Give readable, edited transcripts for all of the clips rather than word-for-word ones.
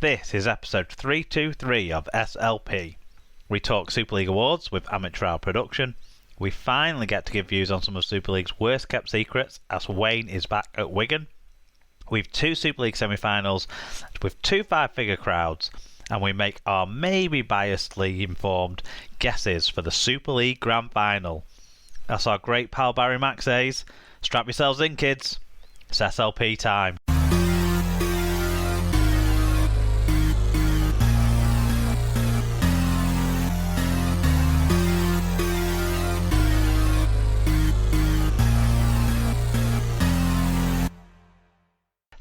This is episode 323 of SLP. We talk Super League awards with Amateur Hour Production. We finally get to give views on some of Super League's worst kept secrets as Wayne is back at Wigan. We've two Super League semi-finals with two five-figure crowds, and we make our maybe biasedly informed guesses for the Super League Grand Final. That's our great pal Barry Mack says. Strap yourselves in, kids. It's SLP time.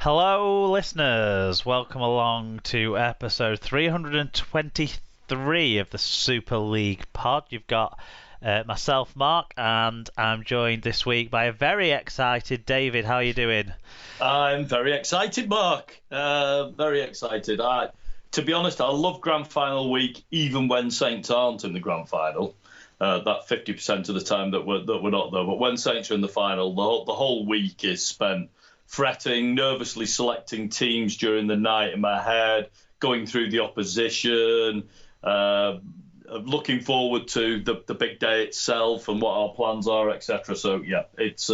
Hello listeners, welcome along to episode 323 of the Super League pod. You've got myself, Mark, and I'm joined this week by a very excited David. How are you doing? I'm very excited, Mark. Very excited. To be honest, I love Grand Final week even when Saints aren't in the Grand Final. That 50% of the time that we're not though. But when Saints are in the final, the whole week is spent fretting, nervously selecting teams during the night in my head, going through the opposition, looking forward to the big day itself and what our plans are, etc. So yeah, it's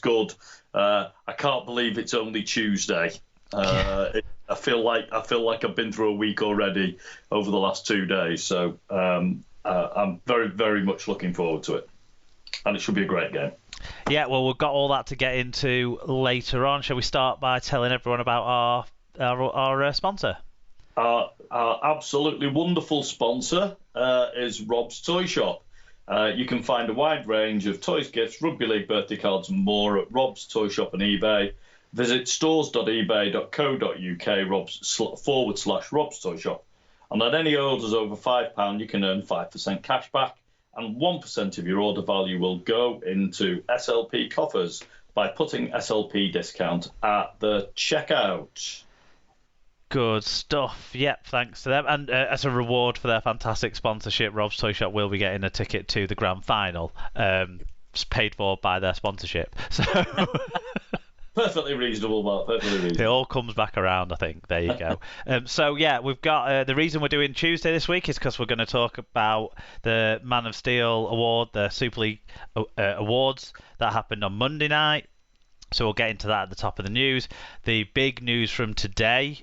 good. I can't believe it's only Tuesday. I feel like I've been through a week already over the last 2 days. So I'm very, very much looking forward to it, and it should be a great game. Yeah, well, we've got all that to get into later on. Shall we start by telling everyone about our sponsor? Our absolutely wonderful sponsor is Rob's Toy Shop. You can find a wide range of toys, gifts, rugby league birthday cards and more at Rob's Toy Shop on eBay. Visit stores.ebay.co.uk /Rob's Toy Shop. And on any orders over £5, you can earn 5% cash back. And 1% of your order value will go into SLP coffers by putting SLP discount at the checkout. Good stuff. Yep, thanks to them. And as a reward for their fantastic sponsorship, Rob's Toy Shop will be getting a ticket to the Grand Final. It's paid for by their sponsorship. So Perfectly reasonable, Mark. Perfectly reasonable. It all comes back around, I think. There you go. So, yeah, we've got the reason we're doing Tuesday this week is because we're going to talk about the Man of Steel award, the Super League awards that happened on Monday night. So we'll get into that at the top of the news. The big news from today,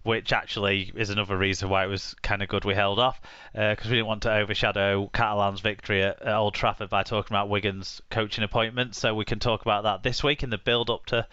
which actually is another reason why it was kind of good we held off, because we didn't want to overshadow Catalan's victory at Old Trafford by talking about Wigan's coaching appointment. So we can talk about that this week in the build-up to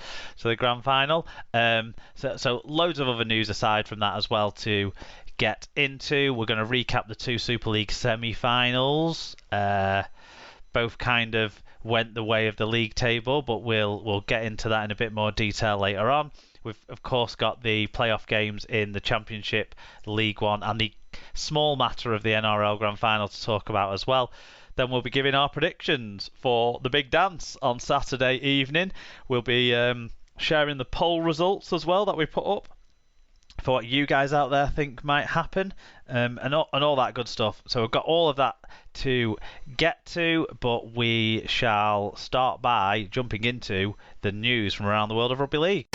the Grand Final. So loads of other news aside from that as well to get into. We're going to recap the two Super League semi-finals. Both kind of went the way of the league table, but we'll get into that in a bit more detail later on. We've of course got the playoff games in the Championship, League One, and the small matter of the NRL Grand Final to talk about as well. Then we'll be giving our predictions for the big dance on Saturday evening. We'll be sharing the poll results as well that we put up for what you guys out there think might happen, and all that good stuff. So we've got all of that to get to, but we shall start by jumping into the news from around the world of Rugby League.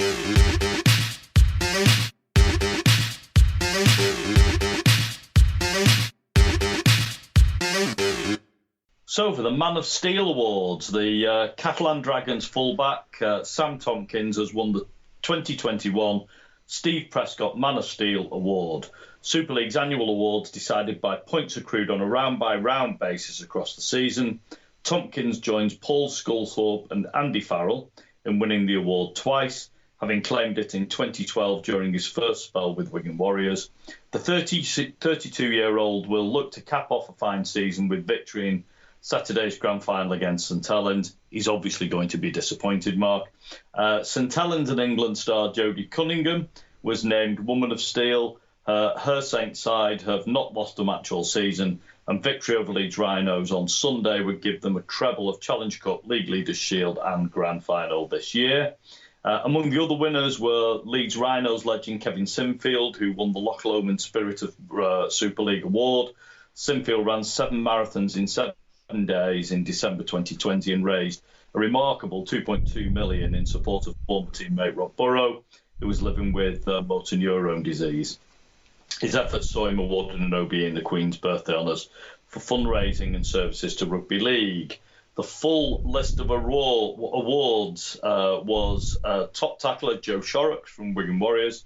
So for the Man of Steel Awards, the Catalan Dragons fullback Sam Tompkins has won the 2021 Steve Prescott Man of Steel Award. Super League's annual awards decided by points accrued on a round-by-round basis across the season. Tompkins joins Paul Sculthorpe and Andy Farrell in winning the award twice, having claimed it in 2012 during his first spell with Wigan Warriors. The 32-year-old will look to cap off a fine season with victory in Saturday's Grand Final against St Helens. He's obviously going to be disappointed, Mark. St Helens and England star Jodie Cunningham was named Woman of Steel. Her Saints side have not lost a match all season, and victory over Leeds Rhinos on Sunday would give them a treble of Challenge Cup, League Leaders' Shield and Grand Final this year. Among the other winners were Leeds Rhinos legend Kevin Sinfield, who won the Loch Lomond Spirit of Super League Award. Sinfield ran 7 marathons in 7 days in December 2020 and raised a remarkable $2.2 million in support of former teammate Rob Burrow, who was living with motor neurone disease. His efforts saw him awarded an OBE in the Queen's Birthday Honours for fundraising and services to Rugby League. The full list of awards was top tackler Joe Shorrock from Wigan Warriors,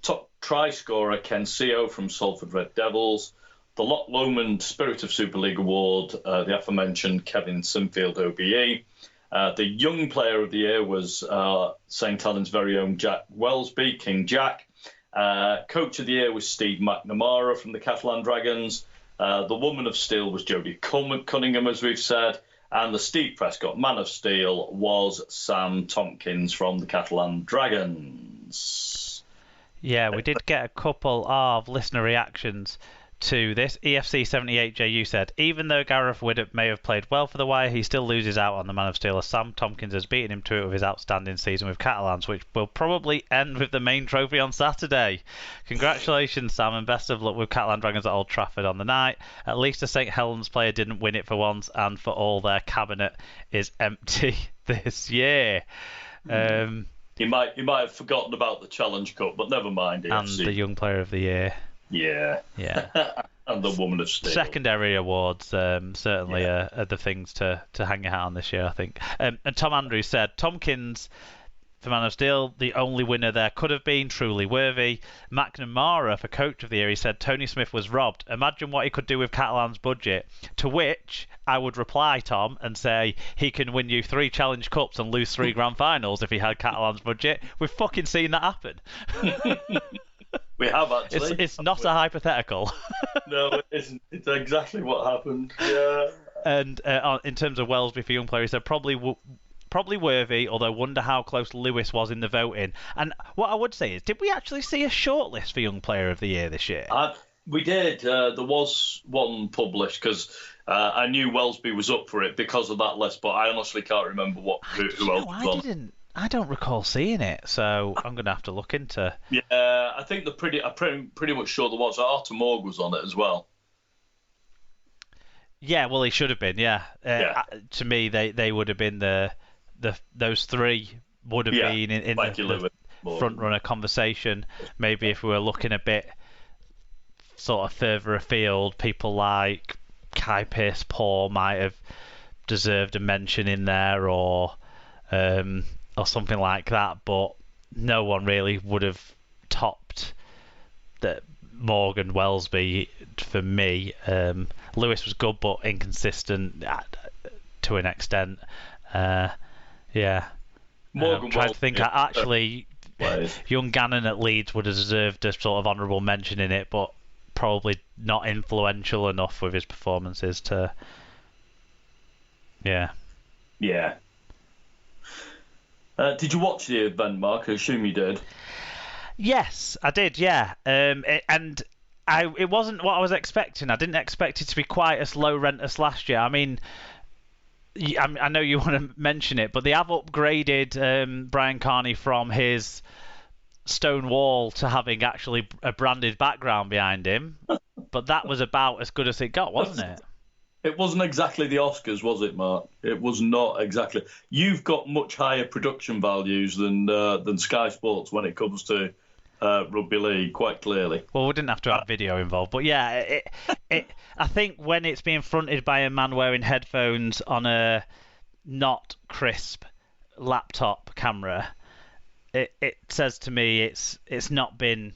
top try scorer Ken Seo from Salford Red Devils, the Loch Lomond Spirit of Super League Award, the aforementioned Kevin Sinfield OBE. The Young Player of the Year was St Helens' very own Jack Welsby, King Jack. Coach of the Year was Steve McNamara from the Catalan Dragons. The Woman of Steel was Jodie Cunningham, as we've said. And the Steve Prescott Man of Steel was Sam Tompkins from the Catalan Dragons. Yeah, we did get a couple of listener reactions to this. EFC78JU said, even though Gareth Widdop may have played well for the Wire, he still loses out on the Man of Steel as Sam Tompkins has beaten him to it with his outstanding season with Catalans, which will probably end with the main trophy on Saturday. Congratulations, Sam, and best of luck with Catalan Dragons at Old Trafford on the night. At least a St Helens player didn't win it for once, and for all their cabinet is empty this year. He might have forgotten about the Challenge Cup, but never mind. EFC. And the Young Player of the Year. Yeah. And the Woman of Steel. Secondary awards certainly are the things to hang your hat on this year, I think. And Tom Andrews said, Tompkins for Man of Steel, the only winner there could have been, truly worthy. McNamara for Coach of the Year, he said, Tony Smith was robbed. Imagine what he could do with Catalan's budget. To which I would reply, Tom, and say he can win you 3 Challenge Cups and lose 3 Grand Finals if he had Catalan's budget. We've fucking seen that happen. We have, actually. It's not a hypothetical. No, it isn't. It's exactly what happened. Yeah. And in terms of Welsby for Young Player, he said probably worthy, although wonder how close Lewis was in the voting. And what I would say is, did we actually see a shortlist for Young Player of the Year this year? We did. There was one published because I knew Welsby was up for it because of that list, but I honestly can't remember who else was on. I don't recall seeing it, so I'm going to have to look into. Yeah, I think I'm pretty much sure there was. Arthur Morg was on it as well. Yeah, well, he should have been. Yeah, to me, they would have been those 3 would have been in the front runner conversation. Maybe if we were looking a bit sort of further afield, people like Kai Pearce-Paul might have deserved a mention in there, or something like that, but no one really would have topped Morgan Welsby for me. Lewis was good but inconsistent to an extent. Morgan trying to think. Actually, young Gannon at Leeds would have deserved a sort of honourable mention in it, but probably not influential enough with his performances to. Yeah. Did you watch the event, Mark? I assume you did. Yes, I did. Yeah, it wasn't what I was expecting. I didn't expect it to be quite as low rent as last year. I mean, I know you want to mention it, but they have upgraded Brian Carney from his stone wall to having actually a branded background behind him. But that was about as good as it got, wasn't it? It wasn't exactly the Oscars, was it, Mark? It was not exactly. You've got much higher production values than Sky Sports when it comes to Rugby League, quite clearly. Well, we didn't have to have video involved, but yeah, I think when it's being fronted by a man wearing headphones on a not crisp laptop camera, it says to me it's not been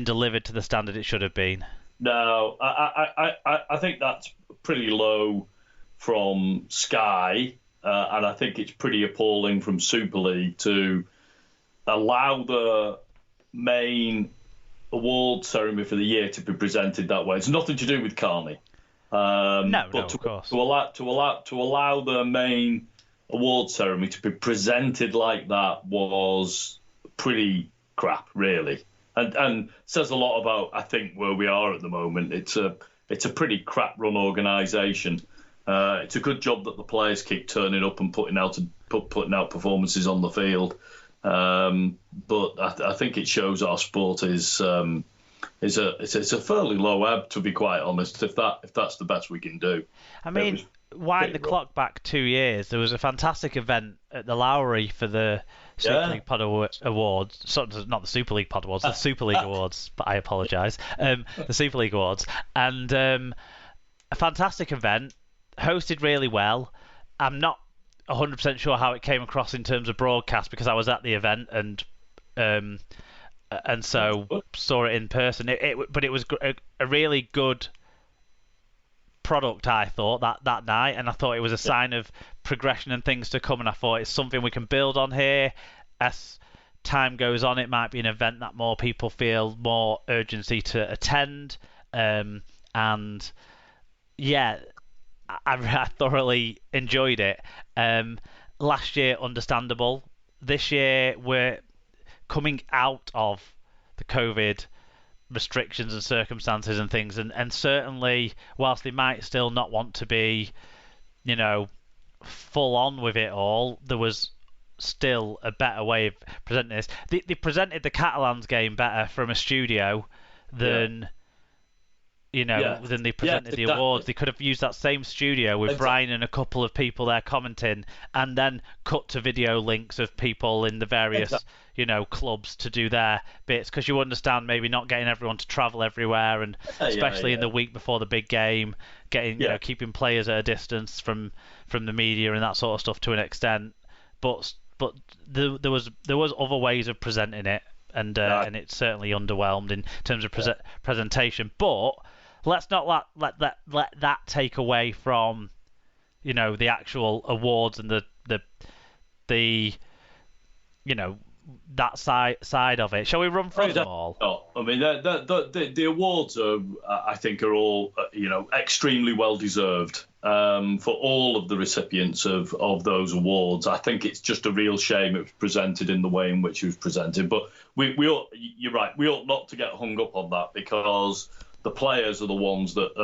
delivered to the standard it should have been. No, I think that's pretty low from Sky, and I think it's pretty appalling from Super League to allow the main award ceremony for the year to be presented that way. It's nothing to do with Carney. Of course. To allow the main award ceremony to be presented like that was pretty crap, really. And says a lot about, I think, where we are at the moment. It's a pretty crap run organisation. It's a good job that the players keep turning up and putting out performances on the field. But I think it shows our sport is a fairly low ebb, to be quite honest. If that's the best we can do. I mean, wind the clock back 2 years, there was a fantastic event at the Lowry for the Super League Pod Awards. Not the Super League Pod Awards, the Super League Awards, but I apologise. The Super League Awards. And a fantastic event, hosted really well. I'm not 100% sure how it came across in terms of broadcast because I was at the event and so saw it in person. But it was a really good product, I thought, that night, and I thought it was a sign of progression and things to come, and I thought it's something we can build on here. As time goes on, it might be an event that more people feel more urgency to attend, and yeah, I thoroughly enjoyed it. Last year, understandable. This year, we're coming out of the COVID restrictions and circumstances and things, and certainly whilst they might still not want to be, full on with it all, there was still a better way of presenting this. They presented the Catalans game better from a studio than than they presented the awards. They could have used that same studio with Brian and a couple of people there commenting, and then cut to video links of people in the various clubs to do their bits, because you understand maybe not getting everyone to travel everywhere, and especially in the week before the big game, getting keeping players at a distance from the media and that sort of stuff to an extent. But there was other ways of presenting it, and it certainly underwhelmed in terms of presentation. But let's not let that take away from the actual awards and the that side of it. Shall we run through them all? I mean, the awards I think are all extremely well deserved for all of the recipients of those awards. I think it's just a real shame it was presented in the way in which it was presented. But you're right, we ought not to get hung up on that, because the players are the ones that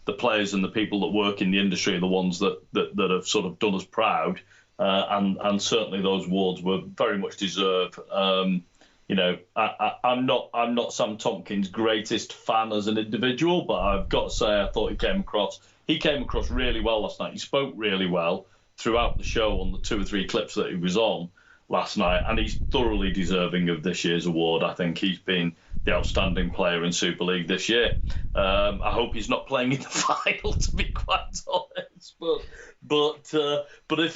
the players and the people that work in the industry are the ones that have sort of done us proud. And certainly those awards were very much deserved. I'm not Sam Tompkins' greatest fan as an individual, but I've got to say I thought he came across really well last night. He spoke really well throughout the show on the 2 or 3 clips that he was on last night, and he's thoroughly deserving of this year's award. I think he's been the outstanding player in Super League this year. I hope he's not playing in the final, to be quite honest. But if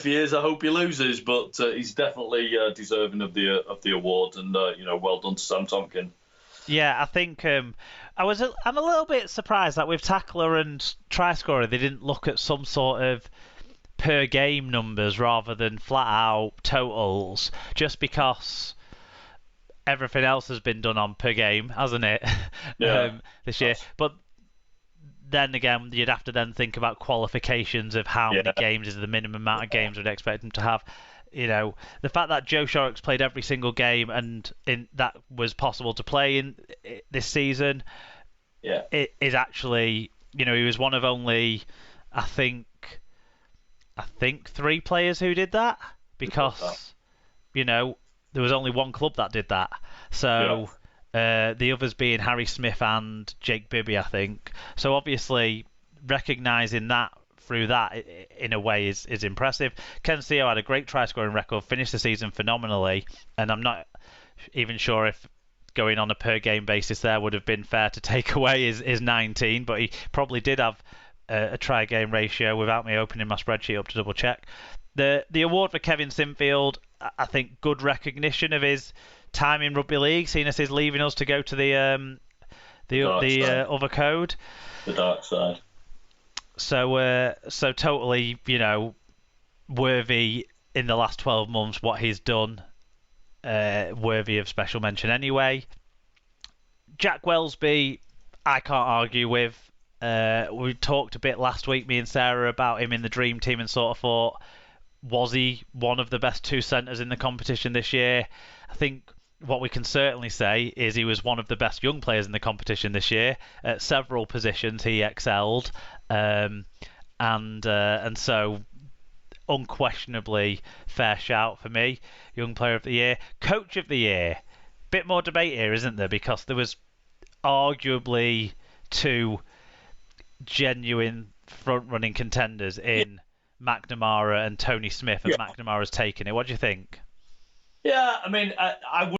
he is, I hope he loses. But he's definitely deserving of the award, and well done to Sam Tompkins. Yeah, I think I'm a little bit surprised that with tackler and try scorer they didn't look at some sort of per game numbers rather than flat out totals, just because everything else has been done on per game, hasn't it? This year. But then again, you'd have to then think about qualifications of how many games is the minimum amount of games we'd expect them to have. The fact that Joe Shorrock's played every single game and that was possible to play in this season, it is actually, he was one of only, I think 3 players who did that, because, there was only one club that did that. So the others being Harry Smith and Jake Bibby, I think. So obviously recognising that through that in a way is impressive. Ken Seo had a great try scoring record, finished the season phenomenally, and I'm not even sure if going on a per game basis there would have been fair to take away his 19, but he probably did have a try game ratio without me opening my spreadsheet up to double check. The award for Kevin Sinfield, I think good recognition of his time in rugby league, seeing as he's leaving us to go to the other code, the dark side. So totally, worthy in the last 12 months what he's done, worthy of special mention anyway. Jack Wellesby, I can't argue with. We talked a bit last week, me and Sarah, about him in the dream team and sort of thought, was he one of the best 2 centres in the competition this year? I think what we can certainly say is he was one of the best young players in the competition this year. At several positions he excelled, and so unquestionably fair shout for me. Young player of the year. Coach of the year. Bit more debate here, isn't there? Because there was arguably 2 genuine front-running contenders in McNamara and Tony Smith, and Yeah. McNamara's taken it. What do you think? Yeah, I mean, I would